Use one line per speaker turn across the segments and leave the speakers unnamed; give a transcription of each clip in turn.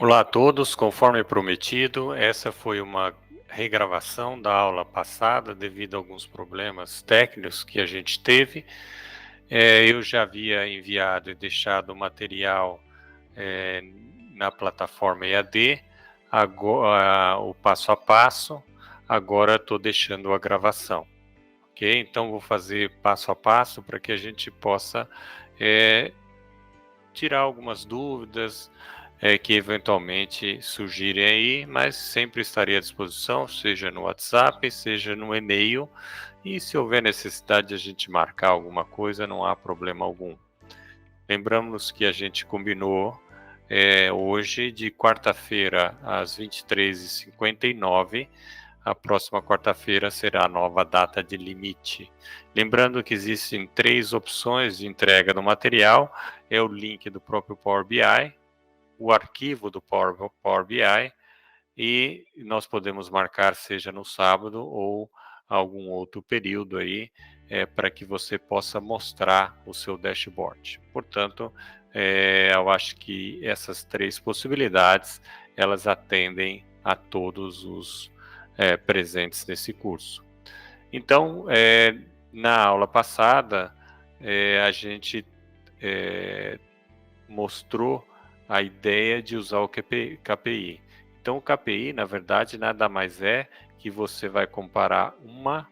Olá a todos, conforme prometido, essa foi uma regravação da aula passada devido a alguns problemas técnicos que a gente teve. Eu já havia enviado e deixado o material eh, na plataforma EAD, agora, o passo a passo, agora estou deixando a gravação, ok? Então vou fazer passo a passo para que a gente possa eh, tirar algumas dúvidas que eventualmente surgirem aí, mas sempre estarei à disposição, seja no WhatsApp, seja no e-mail, e se houver necessidade de a gente marcar alguma coisa, não há problema algum. Lembramos que a gente combinou hoje, de quarta-feira, às 23h59, a próxima quarta-feira será a nova data de limite. Lembrando que existem 3 opções de entrega do material, é o link do próprio Power BI, o arquivo do Power BI, e nós podemos marcar seja no sábado ou algum outro período aí, para que você possa mostrar o seu dashboard. Portanto, eu acho que essas 3 possibilidades, elas atendem a todos os presentes nesse curso. Então, na aula passada, a gente mostrou a ideia de usar o KPI. Então, o KPI, na verdade, nada mais é que você vai comparar uma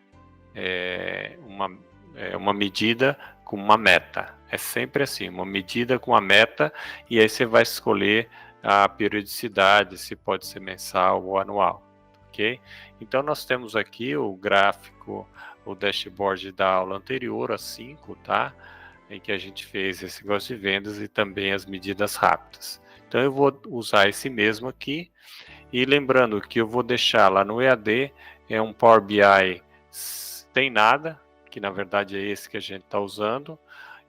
medida com uma meta. É sempre assim, uma medida com uma meta, e aí você vai escolher a periodicidade, se pode ser mensal ou anual, ok? Então, nós temos aqui o gráfico, o dashboard da aula anterior, a 5, tá? Em que a gente fez esse negócio de vendas e também as medidas rápidas. Então, eu vou usar esse mesmo aqui, e lembrando que eu vou deixar lá no EAD, é um Power BI sem nada, que na verdade é esse que a gente está usando,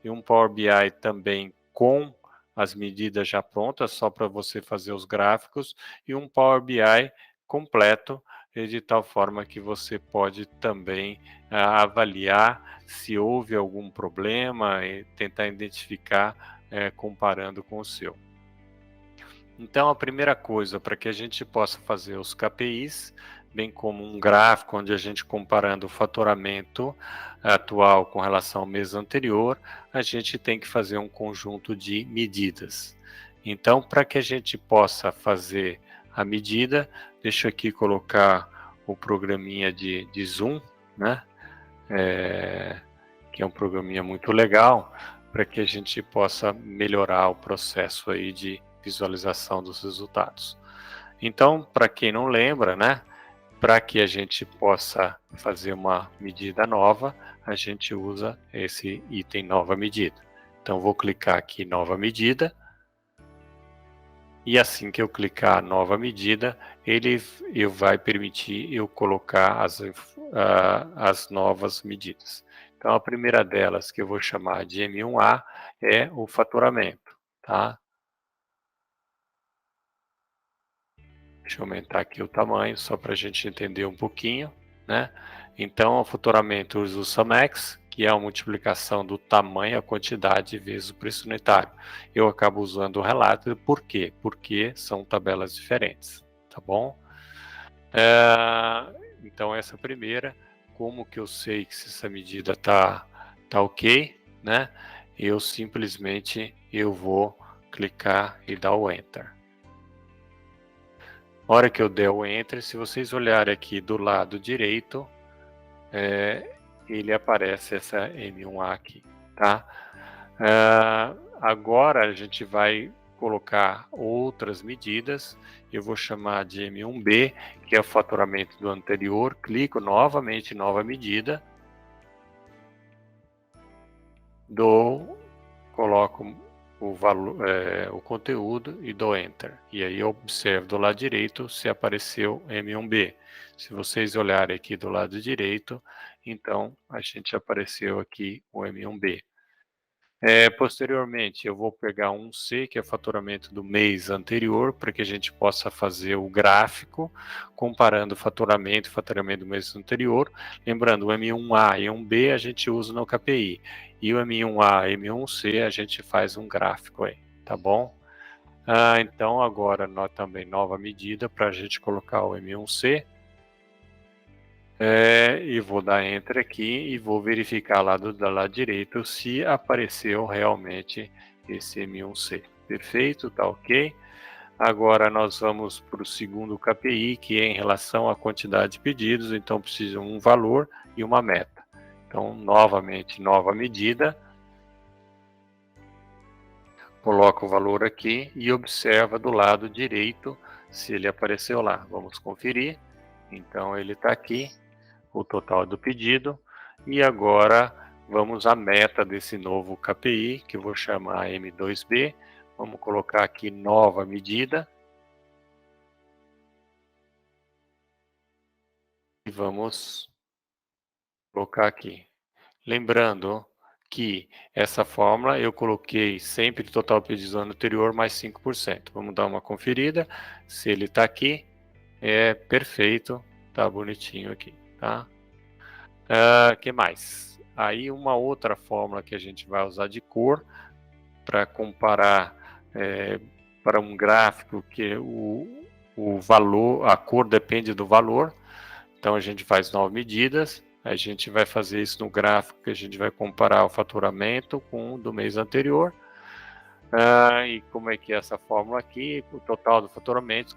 e um Power BI também com as medidas já prontas, só para você fazer os gráficos, e um Power BI completo, de tal forma que você pode também avaliar se houve algum problema e tentar identificar comparando com o seu. Então, a primeira coisa, para que a gente possa fazer os KPIs, bem como um gráfico onde a gente comparando o faturamento atual com relação ao mês anterior, a gente tem que fazer um conjunto de medidas. Então, para que a gente possa fazer a medida, deixa eu aqui colocar o programinha de Zoom, né? Que é um programinha muito legal, para que a gente possa melhorar o processo aí de visualização dos resultados. Então, para quem não lembra, né, para que a gente possa fazer uma medida nova, a gente usa esse item nova medida. Então, vou clicar aqui nova medida, e assim que eu clicar nova medida, ele vai permitir eu colocar as novas medidas. Então, a primeira delas, que eu vou chamar de M1A, é o faturamento, tá? Deixa eu aumentar aqui o tamanho, só para a gente entender um pouquinho, né? Então, o faturamento usa o SumX, que é a multiplicação do tamanho, a quantidade, vezes o preço unitário. Eu acabo usando o relato, por quê? Porque são tabelas diferentes, tá bom? Então, essa primeira, como que eu sei que se essa medida tá ok, né? Eu simplesmente vou clicar e dar o Enter. Na hora que eu der o Enter, se vocês olharem aqui do lado direito, ele aparece essa M1A aqui, tá? Agora a gente vai colocar outras medidas. Eu vou chamar de M1B, que é o faturamento do anterior. Clico novamente em nova medida, coloco o valor, o conteúdo e dou Enter. E aí eu observo do lado direito se apareceu M1B. Se vocês olharem aqui do lado direito, então a gente apareceu aqui o M1B. Posteriormente, eu vou pegar um C, que é o faturamento do mês anterior, para que a gente possa fazer o gráfico, comparando o faturamento do mês anterior. Lembrando, o M1A e M1B a gente usa no KPI, e o M1A e M1C a gente faz um gráfico aí, tá bom? Então agora nós também nova medida para a gente colocar o M1C. E vou dar Enter aqui e vou verificar lá do lado direito se apareceu realmente esse M1C. Perfeito, tá ok. Agora nós vamos para o segundo KPI, que é em relação à quantidade de pedidos, então precisa um valor e uma meta. Então, novamente, nova medida. Coloca o valor aqui e observa do lado direito se ele apareceu lá. Vamos conferir. Então, ele está aqui, o total do pedido. E agora vamos à meta desse novo KPI, que eu vou chamar M2B. Vamos colocar aqui nova medida. E vamos colocar aqui. Lembrando que essa fórmula eu coloquei sempre o total pedido do ano anterior mais 5%. Vamos dar uma conferida. Se ele está aqui, é perfeito, tá bonitinho aqui, tá? Que mais? Aí uma outra fórmula que a gente vai usar de cor para comparar para um gráfico que o valor, a cor depende do valor. Então a gente faz 9 medidas, a gente vai fazer isso no gráfico que a gente vai comparar o faturamento com o do mês anterior. E como é que é essa fórmula aqui? O total do faturamento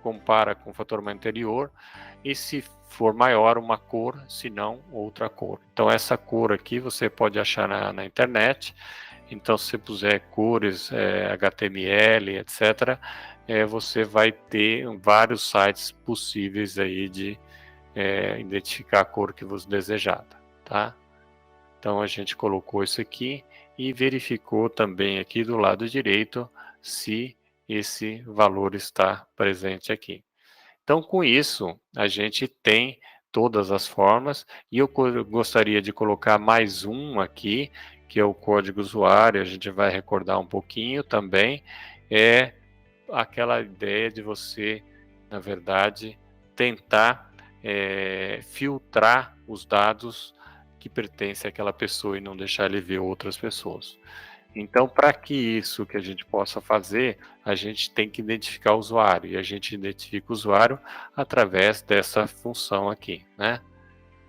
compara com o faturamento anterior, e se for maior uma cor, se não outra cor. Então essa cor aqui você pode achar na internet. Então se você puser cores, HTML, etc., você vai ter vários sites possíveis aí de identificar a cor que você desejada, tá? Então a gente colocou isso aqui e verificou também aqui do lado direito se esse valor está presente aqui. Então com isso a gente tem todas as formas e eu gostaria de colocar mais um aqui, que é o código usuário. A gente vai recordar um pouquinho também, é aquela ideia de você, na verdade, tentar filtrar os dados que pertencem àquela pessoa e não deixar ele ver outras pessoas. Então, para que isso que a gente possa fazer, a gente tem que identificar o usuário, e a gente identifica o usuário através dessa função aqui, né?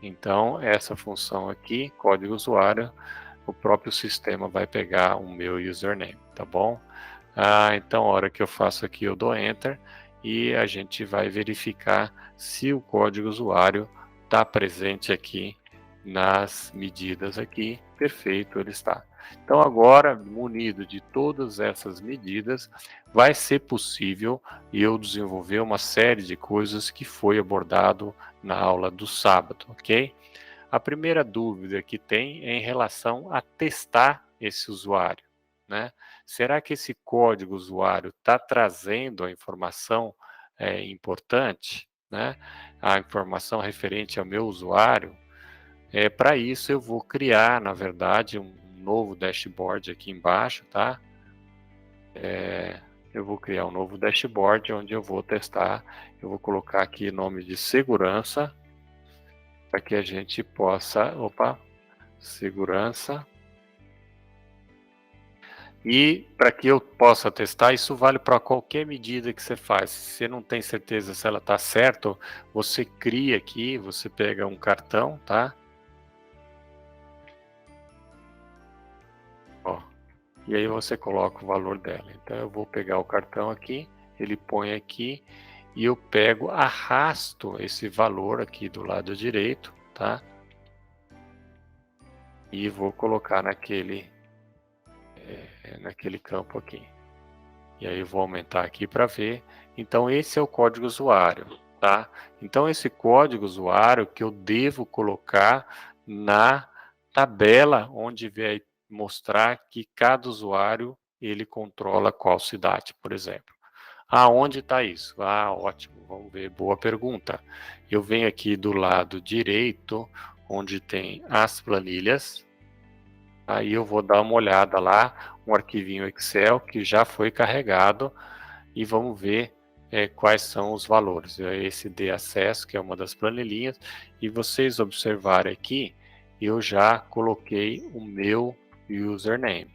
Então, essa função aqui, código usuário, o próprio sistema vai pegar o meu username, tá bom? Então, a hora que eu faço aqui, eu dou Enter e a gente vai verificar se o código usuário está presente aqui nas medidas aqui. Perfeito, ele está. Então, agora, munido de todas essas medidas, vai ser possível eu desenvolver uma série de coisas que foi abordado na aula do sábado, ok? A primeira dúvida que tem é em relação a testar esse usuário, né? Será que esse código usuário está trazendo a informação importante, né? A informação referente ao meu usuário? Para isso eu vou criar, na verdade, um novo dashboard aqui embaixo, tá? Eu vou criar um novo dashboard onde eu vou testar. Eu vou colocar aqui nome de segurança, para que a gente possa, segurança. E para que eu possa testar, isso vale para qualquer medida que você faz. Se você não tem certeza se ela está certa, você cria aqui, você pega um cartão, tá? Ó, e aí você coloca o valor dela. Então eu vou pegar o cartão aqui, ele põe aqui, e eu pego, arrasto esse valor aqui do lado direito, tá? E vou colocar naquele campo aqui. E aí eu vou aumentar aqui para ver. Então esse é o código usuário, tá? Então esse código usuário que eu devo colocar na tabela onde vai mostrar que cada usuário ele controla qual cidade, por exemplo. Aonde está isso? Ótimo, vamos ver, boa pergunta. Eu venho aqui do lado direito, onde tem as planilhas. Aí eu vou dar uma olhada lá, um arquivinho Excel que já foi carregado, e vamos ver quais são os valores. Esse de acesso, que é uma das planilhinhas, e vocês observarem aqui, eu já coloquei o meu username.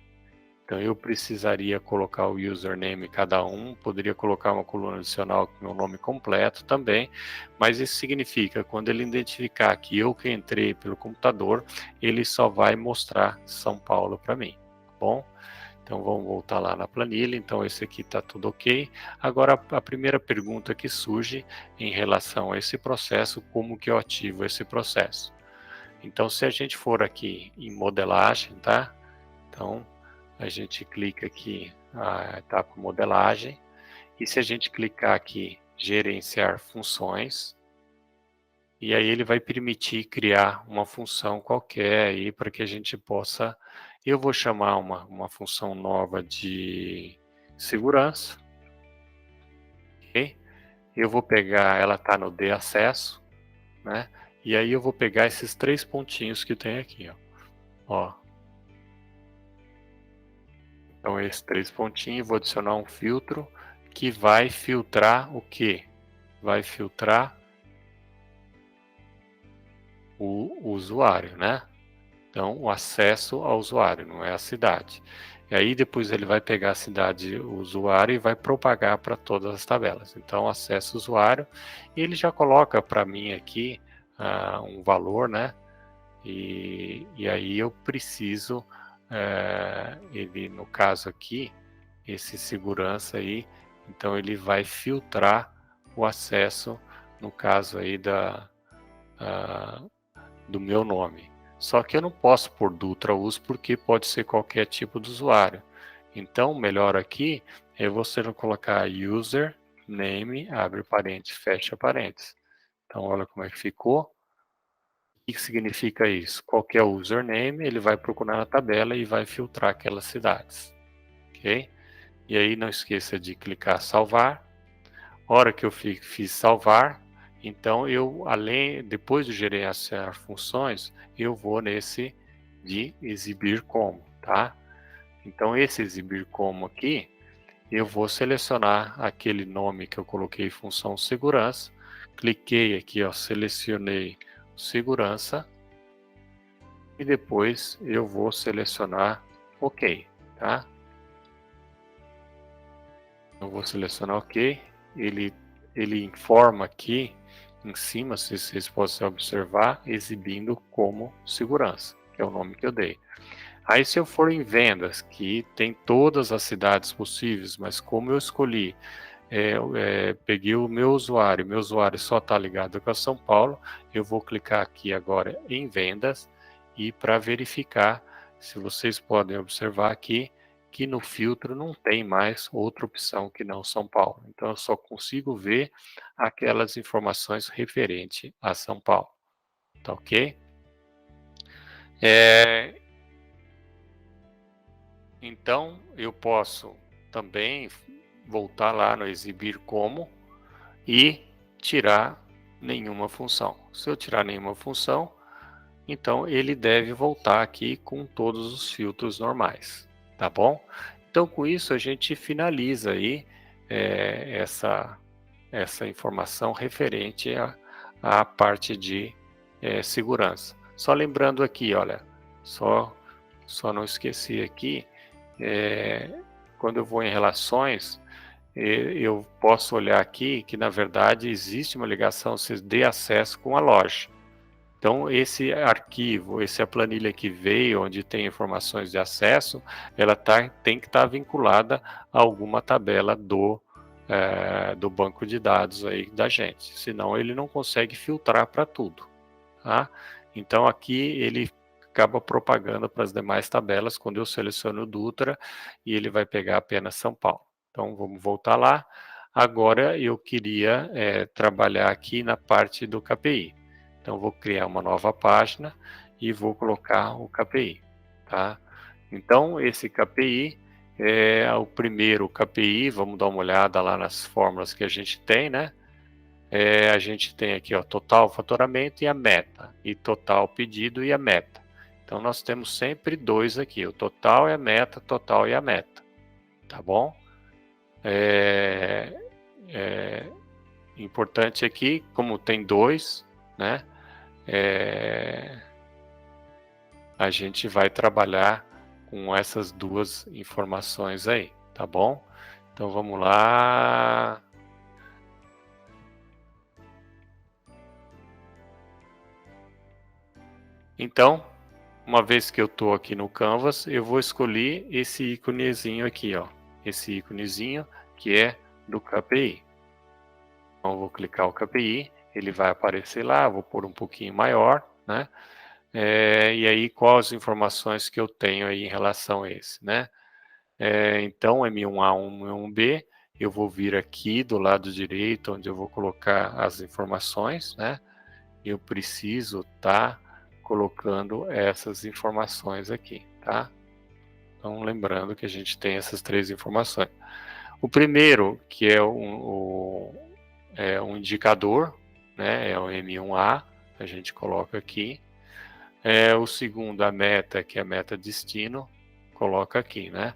Então eu precisaria colocar o username cada um, poderia colocar uma coluna adicional com meu nome completo também, mas isso significa, quando ele identificar que eu que entrei pelo computador, ele só vai mostrar São Paulo para mim, tá bom? Então vamos voltar lá na planilha, então esse aqui está tudo ok. Agora a primeira pergunta que surge em relação a esse processo, como que eu ativo esse processo? Então se a gente for aqui em modelagem, tá? Então a gente clica aqui a etapa modelagem, e se a gente clicar aqui gerenciar funções, e aí ele vai permitir criar uma função qualquer aí para que a gente possa, eu vou chamar uma função nova de segurança, ok? Eu vou pegar, ela está no de acesso, né? E aí eu vou pegar esses 3 pontinhos que tem aqui, ó. Então esses 3 pontinhos, vou adicionar um filtro que vai filtrar o quê? Vai filtrar o usuário, né? Então, o acesso ao usuário, não é a cidade. E aí depois ele vai pegar a cidade, o usuário, e vai propagar para todas as tabelas. Então, acesso usuário, e ele já coloca para mim aqui um valor, né? E aí eu preciso, ele no caso aqui, esse segurança aí, então ele vai filtrar o acesso, no caso aí do meu nome. Só que eu não posso pôr Dutra uso porque pode ser qualquer tipo de usuário. Então, melhor aqui é você não colocar user name, abre parênteses, fecha parênteses. Então, olha como é que ficou. O que significa isso? Qualquer username, ele vai procurar na tabela e vai filtrar aquelas cidades. Ok? E aí não esqueça de clicar salvar. Hora que eu fiz salvar, então depois de gerenciar funções, eu vou nesse de exibir como, tá? Então esse exibir como aqui, eu vou selecionar aquele nome que eu coloquei função segurança, cliquei aqui, ó, selecionei segurança e depois eu vou selecionar OK, tá? Eu vou selecionar OK, ele informa aqui em cima, se vocês possam observar, exibindo como segurança, que é o nome que eu dei. Aí se eu for em vendas, que tem todas as cidades possíveis, mas como eu escolhi, peguei o meu usuário só está ligado com a São Paulo, eu vou clicar aqui agora em vendas, e para verificar, se vocês podem observar aqui, que no filtro não tem mais outra opção que não São Paulo. Então eu só consigo ver aquelas informações referente a São Paulo. Tá ok? Então eu posso também voltar lá no exibir como e tirar nenhuma função. Se eu tirar nenhuma função, então ele deve voltar aqui com todos os filtros normais, tá bom? Então com isso a gente finaliza aí essa informação referente à parte de segurança. Só lembrando aqui, olha, só não esqueci aqui, quando eu vou em relações, eu posso olhar aqui que na verdade existe uma ligação de acesso com a loja. Então, esse arquivo, essa planilha que veio, onde tem informações de acesso, ela tem que estar vinculada a alguma tabela do banco de dados aí da gente, senão ele não consegue filtrar para tudo. Tá? Então, aqui ele acaba propagando para as demais tabelas quando eu seleciono o Dutra, e ele vai pegar apenas São Paulo. Então, vamos voltar lá. Agora, eu queria trabalhar aqui na parte do KPI. Então, vou criar uma nova página e vou colocar o KPI. Tá? Então, esse KPI é o primeiro KPI. Vamos dar uma olhada lá nas fórmulas que a gente tem, né? A gente tem aqui, ó, total faturamento e a meta, e total pedido e a meta. Então, nós temos sempre dois aqui, o total e a meta, total e a meta, tá bom? Importante aqui, como tem dois, né, a gente vai trabalhar com essas duas informações aí, tá bom? Então vamos lá. Então, uma vez que eu estou aqui no Canvas, eu vou escolher esse íconezinho aqui, ó. Esse íconezinho que é do KPI. Então eu vou clicar o KPI, ele vai aparecer lá, vou pôr um pouquinho maior, né? E aí quais as informações que eu tenho aí em relação a esse, né? Então M1A, M1B, eu vou vir aqui do lado direito, onde eu vou colocar as informações, né? Eu preciso estar colocando essas informações aqui, tá? Então, lembrando que a gente tem essas três informações. O primeiro, que é um indicador, né? É o M1A, a gente coloca aqui. O segundo, a meta, que é a meta destino, coloca aqui, né?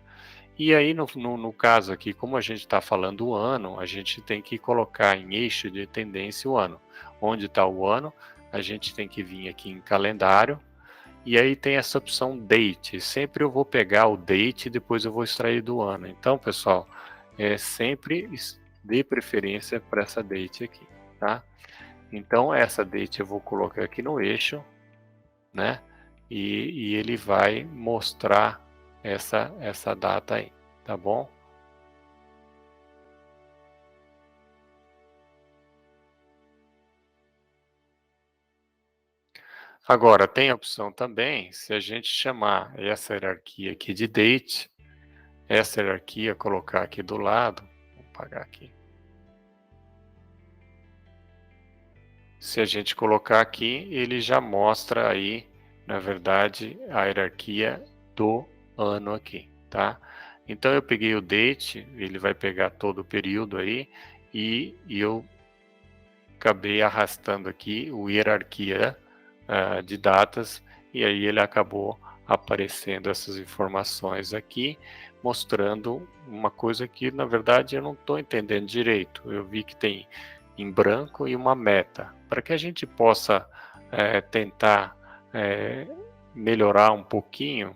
E aí, no caso aqui, como a gente está falando o ano, a gente tem que colocar em eixo de tendência o ano. Onde está o ano, a gente tem que vir aqui em calendário, e aí tem essa opção date. Sempre eu vou pegar o date e depois eu vou extrair do ano. Então, pessoal, sempre dê preferência para essa date aqui, tá? Então, essa date eu vou colocar aqui no eixo, né? E ele vai mostrar essa data aí, tá bom? Agora, tem a opção também, se a gente chamar essa hierarquia aqui de date, essa hierarquia colocar aqui do lado, vou apagar aqui. Se a gente colocar aqui, ele já mostra aí, na verdade, a hierarquia do ano aqui, tá? Então eu peguei o date, ele vai pegar todo o período aí, e eu acabei arrastando aqui o hierarquia de datas, e aí ele acabou aparecendo essas informações aqui, mostrando uma coisa que na verdade eu não estou entendendo direito. Eu vi que tem em branco e uma meta. Para que a gente possa tentar melhorar um pouquinho,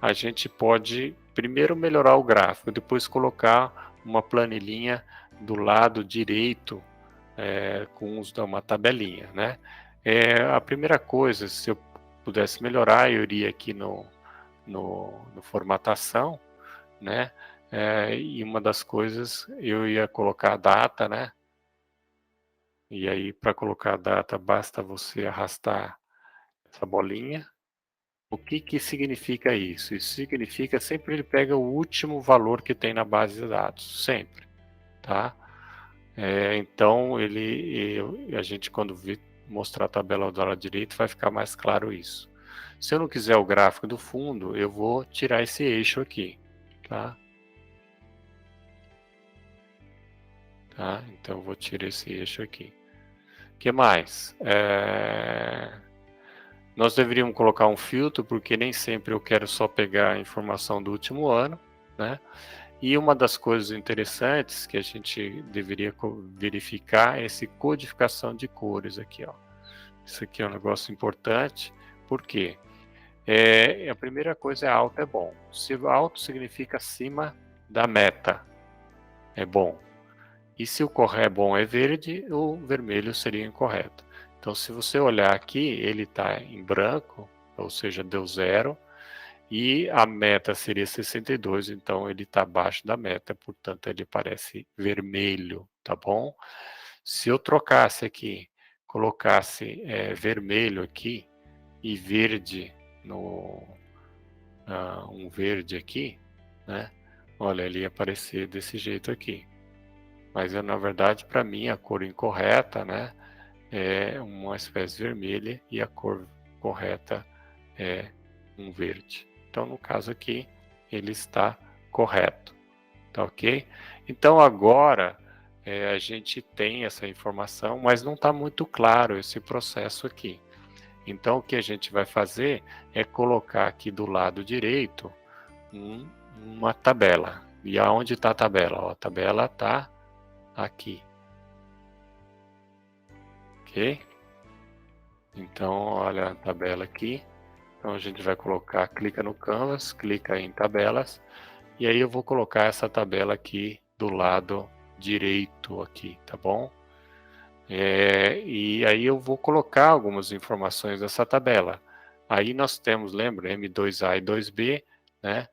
a gente pode primeiro melhorar o gráfico, depois colocar uma planilhinha do lado direito com uso de uma tabelinha, né? A primeira coisa, se eu pudesse melhorar, eu iria aqui no formatação, né? E uma das coisas, eu ia colocar a data, né? E aí, para colocar a data, basta você arrastar essa bolinha. O que que significa isso? Isso significa sempre ele pega o último valor que tem na base de dados, sempre, tá? Então, a gente quando mostrar a tabela do lado direito vai ficar mais claro isso. Se eu não quiser o gráfico do fundo, eu vou tirar esse eixo aqui, tá? Então, eu vou tirar esse eixo aqui. O que mais? Nós deveríamos colocar um filtro, porque nem sempre eu quero só pegar a informação do último ano, né? E uma das coisas interessantes que a gente deveria verificar é essa codificação de cores aqui, ó. Isso aqui é um negócio importante, porque a primeira coisa é alto é bom. Se alto significa acima da meta, é bom. E se o correto é bom é verde, o vermelho seria incorreto. Então, se você olhar aqui, ele está em branco, ou seja, deu zero, e a meta seria 62, então ele está abaixo da meta, portanto ele parece vermelho, tá bom? Se eu trocasse aqui, colocasse vermelho aqui e verde um verde aqui, né? Olha, ele ia aparecer desse jeito aqui. Mas na verdade, para mim, a cor incorreta, né? É uma espécie vermelha e a cor correta é um verde. Então, no caso aqui, ele está correto, tá ok? Então, agora a gente tem essa informação, mas não está muito claro esse processo aqui. Então, o que a gente vai fazer é colocar aqui do lado direito uma tabela. E aonde está a tabela? Ó, a tabela está aqui. Ok? Então, olha a tabela aqui. Então a gente vai colocar, clica no Canvas, clica em tabelas, e aí eu vou colocar essa tabela aqui do lado direito aqui, tá bom? E aí eu vou colocar algumas informações dessa tabela. Aí nós temos, lembra, M2A e 2B, né?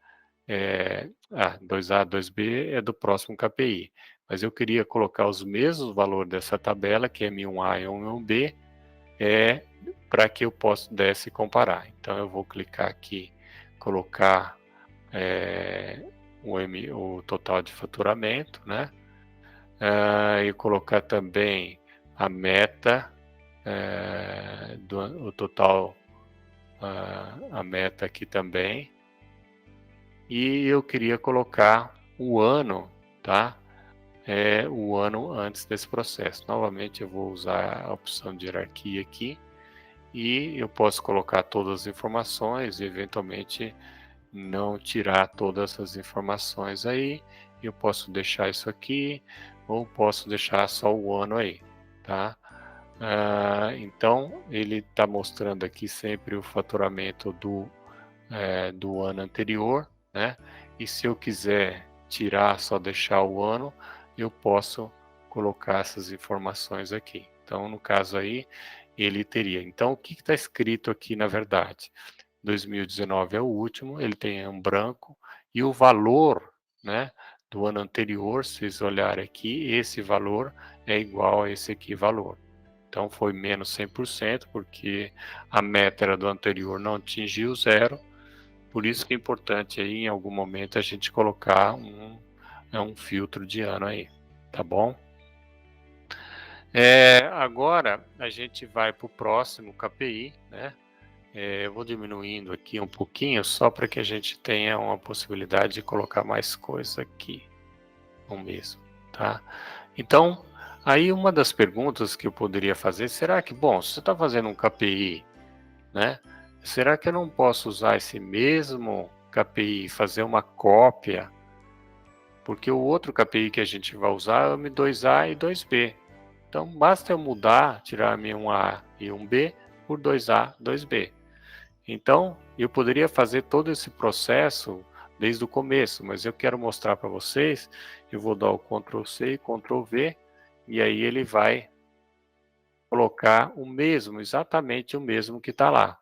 2A, 2B é do próximo KPI. Mas eu queria colocar os mesmos valores dessa tabela, que é M1A e M1B, para que eu pudesse comparar. Então eu vou clicar aqui, colocar o total de faturamento, né? E colocar também a meta, o total, a meta aqui também. E eu queria colocar o ano, tá? O ano antes desse processo. Novamente eu vou usar a opção de hierarquia aqui e eu posso colocar todas as informações e eventualmente não tirar todas as informações aí. Eu posso deixar isso aqui ou posso deixar só o ano aí, tá? Então ele está mostrando aqui sempre o faturamento do ano anterior, né? E se eu quiser tirar, só deixar o ano, eu posso colocar essas informações aqui. Então, no caso aí, ele teria. Então, o que está escrito aqui na verdade? 2019 é o último, ele tem um branco, e o valor, né, do ano anterior, se vocês olharem aqui, esse valor é igual a esse aqui valor. Então foi menos 100%, porque a meta era do anterior, não atingiu zero, por isso que é importante aí, em algum momento, a gente colocar um filtro de ano aí, tá bom? Agora a gente vai para o próximo KPI, né? Eu vou diminuindo aqui um pouquinho, só para que a gente tenha uma possibilidade de colocar mais coisa aqui no mesmo, tá? Então, aí uma das perguntas que eu poderia fazer, será que, bom, se você está fazendo um KPI, né? Será que eu não posso usar esse mesmo KPI e fazer uma cópia? Porque o outro KPI que a gente vai usar é o M2A e 2B. Então, basta eu mudar, tirar M1A e 1B por 2A, 2B. Então, eu poderia fazer todo esse processo desde o começo, mas eu quero mostrar para vocês, eu vou dar o Ctrl C e Ctrl V, e aí ele vai colocar o mesmo, exatamente o mesmo que está lá.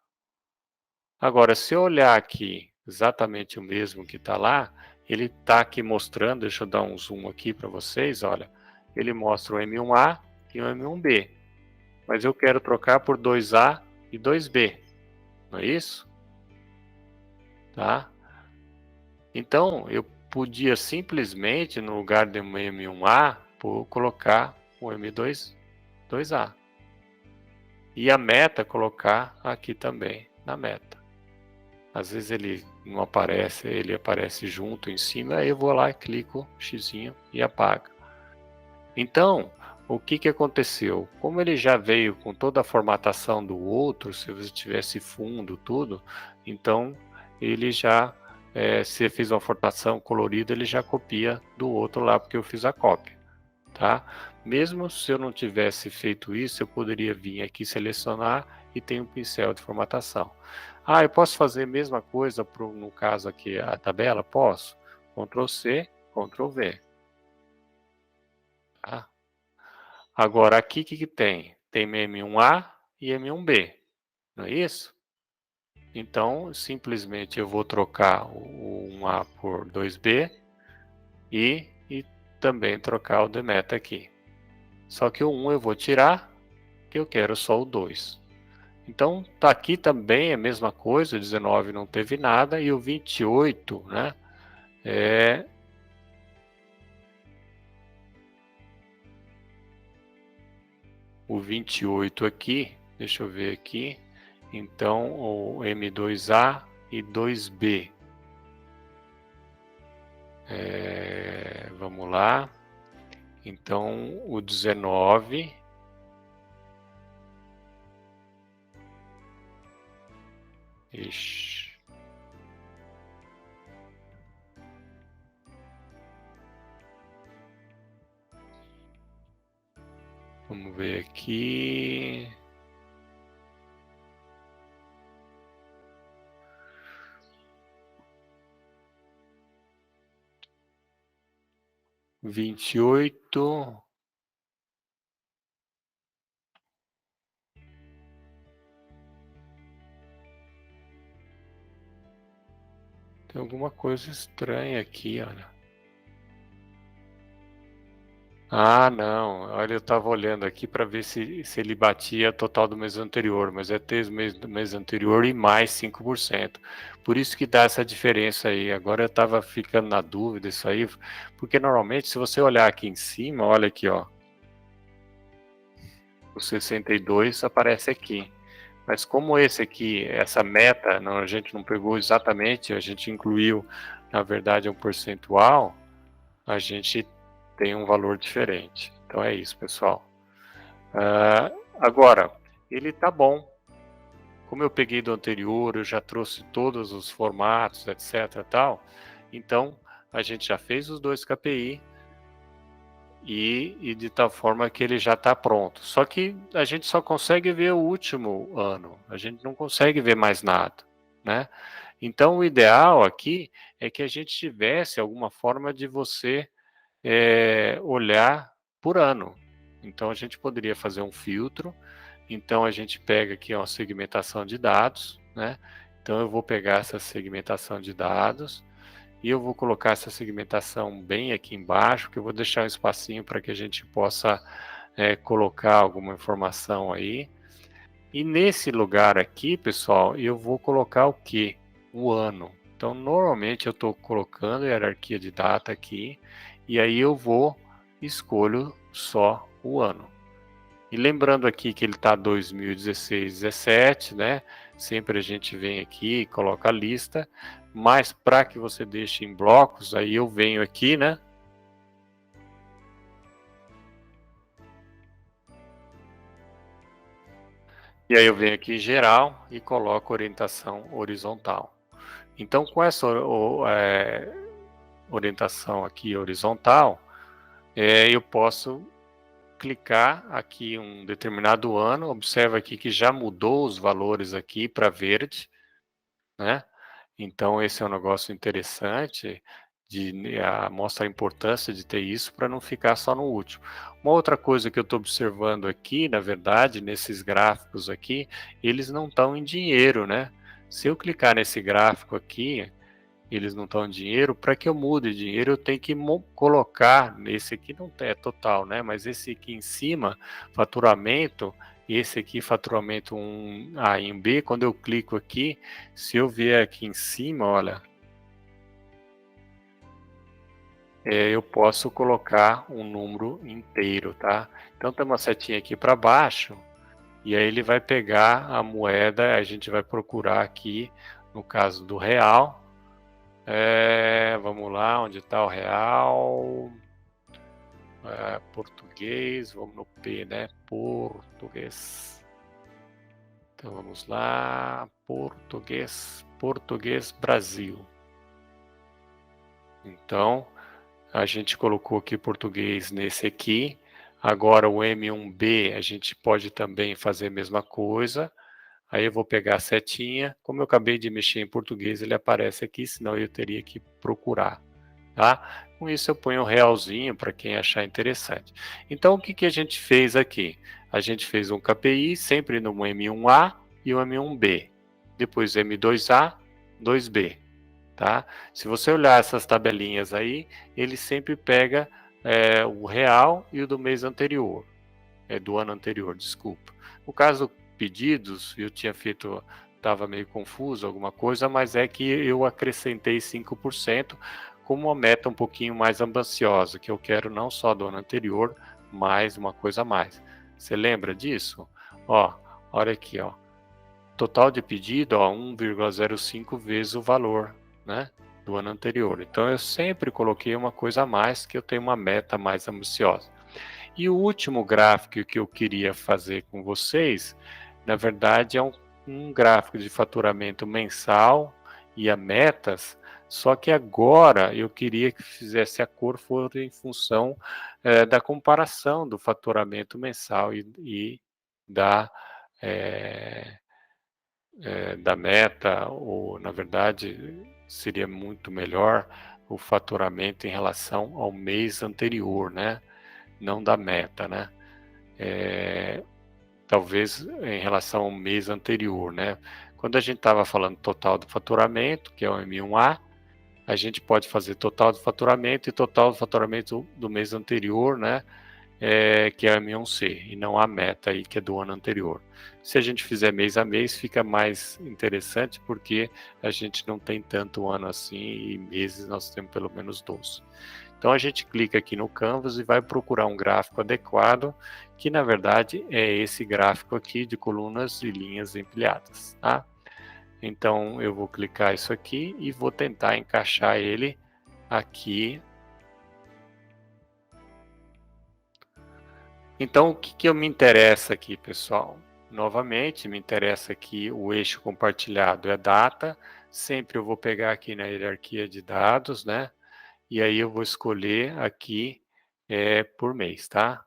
Agora, se eu olhar aqui, exatamente o mesmo que está lá, ele está aqui mostrando, deixa eu dar um zoom aqui para vocês, olha, ele mostra o M1A e o M1B, mas eu quero trocar por 2A e 2B, não é isso? Tá? Então, eu podia simplesmente, no lugar do M1A, colocar o M2, 2A. E a meta colocar aqui também, na meta. Às vezes ele não aparece, ele aparece junto em cima, aí eu vou lá e clico xizinho e apaga. Então, o que aconteceu? Como ele já veio com toda a formatação do outro, se você tivesse fundo, tudo, então ele já, se eu fiz uma formatação colorida, ele já copia do outro lá, porque eu fiz a cópia, tá? Mesmo se eu não tivesse feito isso, eu poderia vir aqui selecionar e tem um pincel de formatação. Eu posso fazer a mesma coisa no caso aqui, a tabela? Posso. Ctrl C, Ctrl V. Tá? Agora, aqui o que tem? Tem M1A e M1B, não é isso? Então, simplesmente eu vou trocar o 1A por 2B e também trocar o demeta aqui. Só que o 1 eu vou tirar, que eu quero só o 2. Então, tá aqui também a mesma coisa, o 19 não teve nada, e o 28, né? O 28 aqui, deixa eu ver aqui, então o M2A e 2B. Vamos lá, então o 19, ixi, vamos ver aqui, 28. Tem alguma coisa estranha aqui, olha. Ah, não. Olha, eu estava olhando aqui para ver se ele batia total do mês anterior, mas é ter o mês do mês anterior e mais 5%. Por isso que dá essa diferença aí. Agora eu estava ficando na dúvida isso aí, porque normalmente se você olhar aqui em cima, olha aqui, ó, o 62 aparece aqui. Mas como esse aqui, essa meta, não, a gente não pegou exatamente, a gente incluiu, na verdade, um percentual, a gente tem um valor diferente. Então é isso, pessoal. Agora, ele tá bom. Como eu peguei do anterior, eu já trouxe todos os formatos, etc. Tal. Então, a gente já fez os dois KPI e de tal forma que ele já está pronto. Só que a gente só consegue ver o último ano, a gente não consegue ver mais nada, né? Então, o ideal aqui é que a gente tivesse alguma forma de você olhar por ano. Então, a gente poderia fazer um filtro. Então, a gente pega aqui uma segmentação de dados, né? Então, eu vou pegar essa segmentação de dados e eu vou colocar essa segmentação bem aqui embaixo, que eu vou deixar um espacinho para que a gente possa colocar alguma informação aí. E nesse lugar aqui, pessoal, eu vou colocar o quê? O ano. Então, normalmente eu estou colocando a hierarquia de data aqui, e aí eu vou, escolho só o ano. E lembrando aqui que ele está 2016, 17, né? Sempre a gente vem aqui e coloca a lista, mas para que você deixe em blocos, aí eu venho aqui, né? E aí eu venho aqui em geral e coloco orientação horizontal. Então, com essa orientação aqui horizontal, eu posso clicar aqui em um determinado ano, observa aqui que já mudou os valores aqui para verde, né? Então esse é um negócio interessante mostra a importância de ter isso para não ficar só no último. Uma outra coisa que eu estou observando aqui, na verdade, nesses gráficos aqui, eles não estão em dinheiro, né? Se eu clicar nesse gráfico aqui, eles não estão em dinheiro, para que eu mude dinheiro, eu tenho que colocar nesse aqui, não é total, né? Mas esse aqui em cima, faturamento, esse aqui, faturamento 1A e 1B, quando eu clico aqui, se eu vier aqui em cima, olha, eu posso colocar um número inteiro, tá? Então tem uma setinha aqui para baixo, e aí ele vai pegar a moeda, a gente vai procurar aqui, no caso do real, vamos lá, onde está o real? Português, vamos no P, né? Português. Então vamos lá, português Brasil. Então a gente colocou aqui português nesse aqui. Agora o M1B a gente pode também fazer a mesma coisa. Aí eu vou pegar a setinha. Como eu acabei de mexer em português, ele aparece aqui, senão eu teria que procurar. Tá? Com isso eu ponho um realzinho para quem achar interessante. Então o que, que a gente fez aqui? A gente fez um KPI sempre no M1A e o M1B. Depois M2A, 2B. Tá? Se você olhar essas tabelinhas aí, ele sempre pega o real e o do mês anterior, do ano anterior, desculpa. No caso pedidos, eu tinha feito, estava meio confuso alguma coisa, mas é que eu acrescentei 5% como uma meta um pouquinho mais ambiciosa, que eu quero não só do ano anterior, mas uma coisa a mais. Você lembra disso? Ó, olha aqui, ó. Total de pedido, ó, 1,05 vezes o valor, né, do ano anterior. Então eu sempre coloquei uma coisa a mais, que eu tenho uma meta mais ambiciosa. E o último gráfico que eu queria fazer com vocês, na verdade, é um gráfico de faturamento mensal e a metas, só que agora eu queria que fizesse a cor for em função da comparação do faturamento mensal e da, é, da meta, ou na verdade seria muito melhor o faturamento em relação ao mês anterior, né? Não da meta, né? Talvez em relação ao mês anterior, né? Quando a gente estava falando total do faturamento, que é o M1A, a gente pode fazer total do faturamento e total do faturamento do mês anterior, né? Que é a M1C, e não a meta aí, que é do ano anterior. Se a gente fizer mês a mês, fica mais interessante, porque a gente não tem tanto ano assim, e meses nós temos pelo menos 12. Então a gente clica aqui no Canvas e vai procurar um gráfico adequado, que na verdade é esse gráfico aqui de colunas e linhas empilhadas, tá? Então eu vou clicar isso aqui e vou tentar encaixar ele aqui. Então o que me interessa aqui, pessoal? Novamente, me interessa aqui o eixo compartilhado é data. Sempre eu vou pegar aqui na hierarquia de dados, né? E aí eu vou escolher aqui por mês, tá?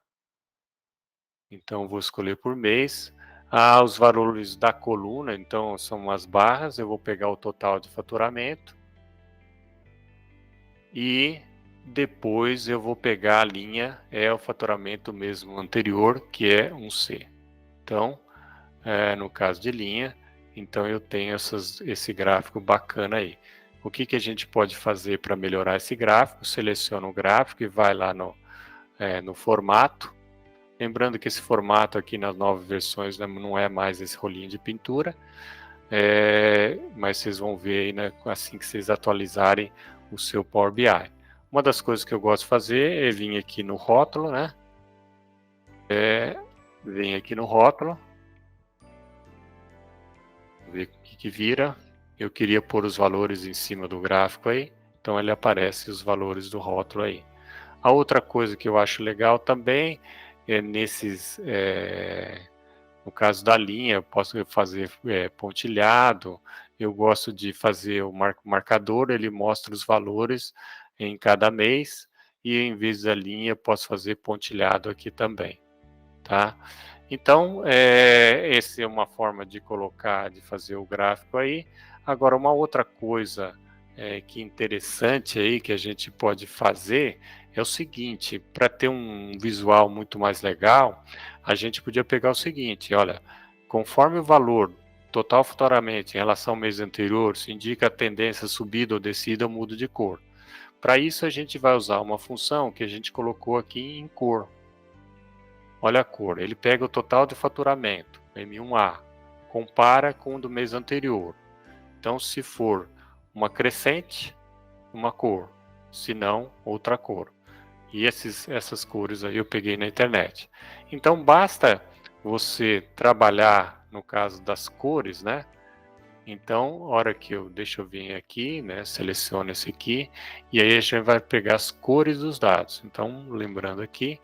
Então vou escolher por mês. Os valores da coluna, então são as barras, eu vou pegar o total de faturamento. E depois eu vou pegar a linha, o faturamento mesmo anterior, que é um C. Então, no caso de linha, então eu tenho esse gráfico bacana aí. O que a gente pode fazer para melhorar esse gráfico? Seleciona o gráfico e vai lá no formato. Lembrando que esse formato aqui nas novas versões, né, não é mais esse rolinho de pintura, mas vocês vão ver aí, né, assim que vocês atualizarem o seu Power BI. Uma das coisas que eu gosto de fazer é vir aqui no rótulo, né? Vem aqui no rótulo, ver o que vira. Eu queria pôr os valores em cima do gráfico aí, então ele aparece os valores do rótulo aí. A outra coisa que eu acho legal também é no caso da linha, eu posso fazer pontilhado, eu gosto de fazer o marcador, ele mostra os valores em cada mês, e em vez da linha, eu posso fazer pontilhado aqui também, tá? Então, essa é uma forma de colocar, de fazer o gráfico aí. Agora, uma outra coisa que é interessante aí, que a gente pode fazer, é o seguinte, para ter um visual muito mais legal, a gente podia pegar o seguinte, olha, conforme o valor total futuramente em relação ao mês anterior, se indica a tendência subida ou descida, eu mudo de cor. Para isso, a gente vai usar uma função que a gente colocou aqui em cor. Olha a cor, ele pega o total de faturamento, M1A, compara com o do mês anterior. Então, se for uma crescente, uma cor, se não, outra cor. E essas cores aí eu peguei na internet. Então, basta você trabalhar, no caso das cores, né? Então, hora que deixa eu vir aqui, né? Seleciono esse aqui, e aí a gente vai pegar as cores dos dados. Então, lembrando aqui,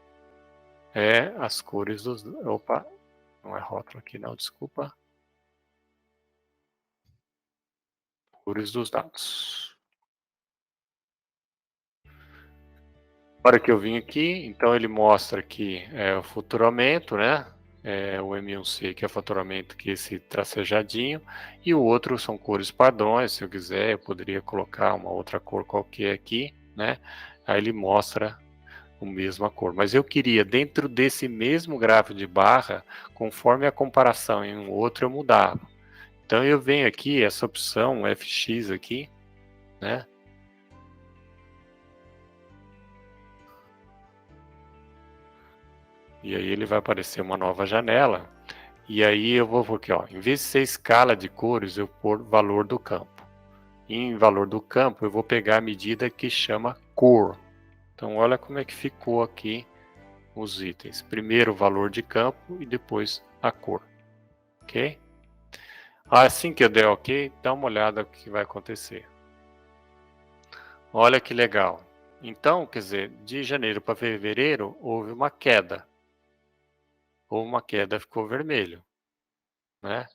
as cores dos... Opa, não é rótulo aqui não, desculpa. Cores dos dados. A hora que eu vim aqui, então ele mostra aqui o faturamento, né? O M1C, que é o faturamento, que é esse tracejadinho, e o outro são cores padrões. Se eu quiser, eu poderia colocar uma outra cor qualquer aqui, né? Aí ele mostra a mesma cor. Mas eu queria, dentro desse mesmo gráfico de barra, conforme a comparação em um outro, eu mudava. Então eu venho aqui, essa opção FX aqui, né? E aí ele vai aparecer uma nova janela. E aí eu vou aqui, ó, em vez de ser escala de cores, eu pôr valor do campo. E em valor do campo, eu vou pegar a medida que chama cor. Então olha como é que ficou aqui os itens. Primeiro o valor de campo e depois a cor. Ok? Assim que eu der ok, dá uma olhada no que vai acontecer. Olha que legal. Então, quer dizer, de janeiro para fevereiro houve uma queda. Houve uma queda, ficou vermelho, né?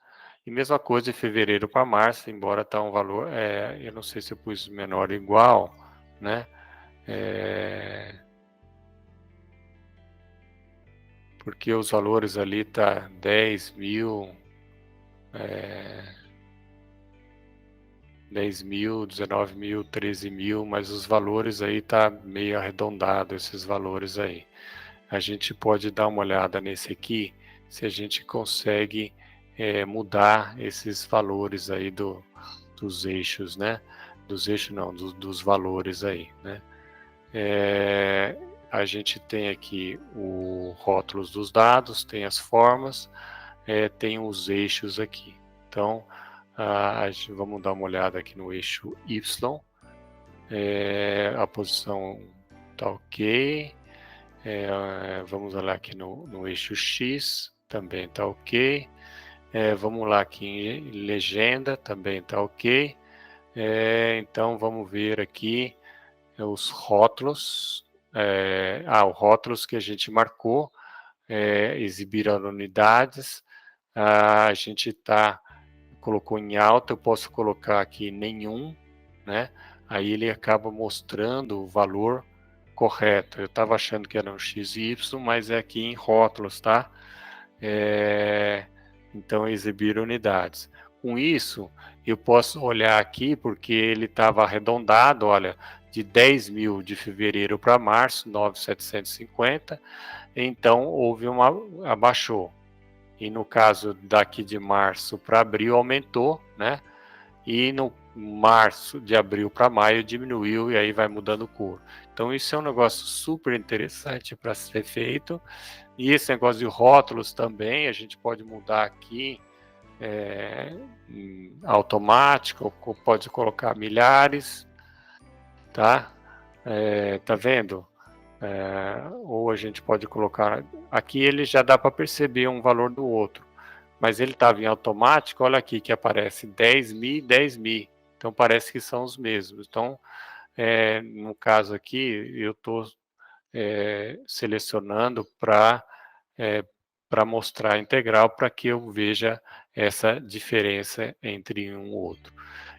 E mesma coisa de fevereiro para março, embora tá um valor, eu não sei se eu pus menor ou igual, né? Porque os valores ali tá 10 mil, 10.000, 19.000, 13.000, mas os valores aí tá meio arredondado, esses valores aí. A gente pode dar uma olhada nesse aqui, se a gente consegue mudar esses valores aí dos eixos, né? Dos eixos não, dos valores aí, né? A gente tem aqui o rótulos dos dados, tem as formas, tem os eixos aqui. Então, vamos dar uma olhada aqui no eixo Y. A posição está ok. Vamos olhar aqui no eixo X, também está ok. Vamos lá aqui em legenda, também está ok. Então, vamos ver aqui os rótulos. Os rótulos que a gente marcou, exibir unidades. A gente colocou em alta, eu posso colocar aqui nenhum, né? Aí ele acaba mostrando o valor correto. Eu estava achando que era um XY, mas é aqui em rótulos, tá? Então, exibir unidades. Com isso, eu posso olhar aqui, porque ele estava arredondado, olha, de 10.000 de fevereiro para março, 9.750, então abaixou. E no caso daqui de março para abril aumentou, né? E no março, de abril para maio diminuiu e aí vai mudando cor. Então isso é um negócio super interessante para ser feito. E esse negócio de rótulos também, a gente pode mudar aqui automático, ou pode colocar milhares, tá? Tá vendo? Ou a gente pode colocar... Aqui ele já dá para perceber um valor do outro, mas ele estava em automático, olha aqui que aparece 10.000 e 10.000, então parece que são os mesmos. Então, no caso aqui, eu estou selecionando para mostrar a integral, para que eu veja essa diferença entre um e outro.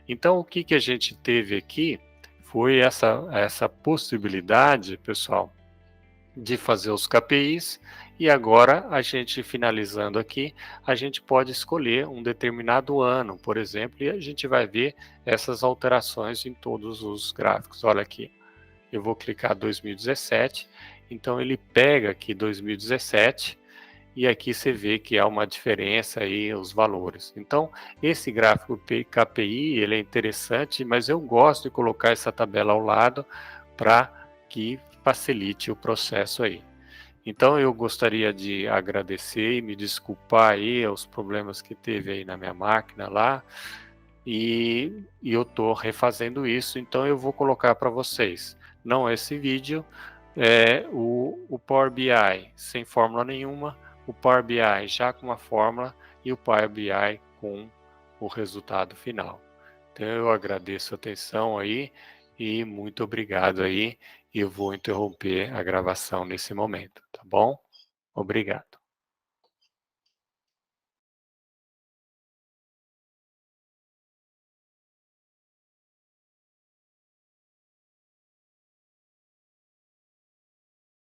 Então, o que a gente teve aqui foi essa possibilidade, pessoal, de fazer os KPIs, e agora a gente finalizando aqui, a gente pode escolher um determinado ano, por exemplo, e a gente vai ver essas alterações em todos os gráficos. Olha aqui, eu vou clicar 2017, então ele pega aqui 2017, e aqui você vê que há uma diferença aí, os valores. Então, esse gráfico KPI, ele é interessante, mas eu gosto de colocar essa tabela ao lado para que facilite o processo aí. Então, eu gostaria de agradecer e me desculpar aí os problemas que teve aí na minha máquina lá, e eu estou refazendo isso, então eu vou colocar para vocês, não esse vídeo, o Power BI sem fórmula nenhuma, o Power BI já com uma fórmula e o Power BI com o resultado final. Então eu agradeço a atenção aí e muito obrigado aí. Eu vou interromper a gravação nesse momento, tá bom? Obrigado.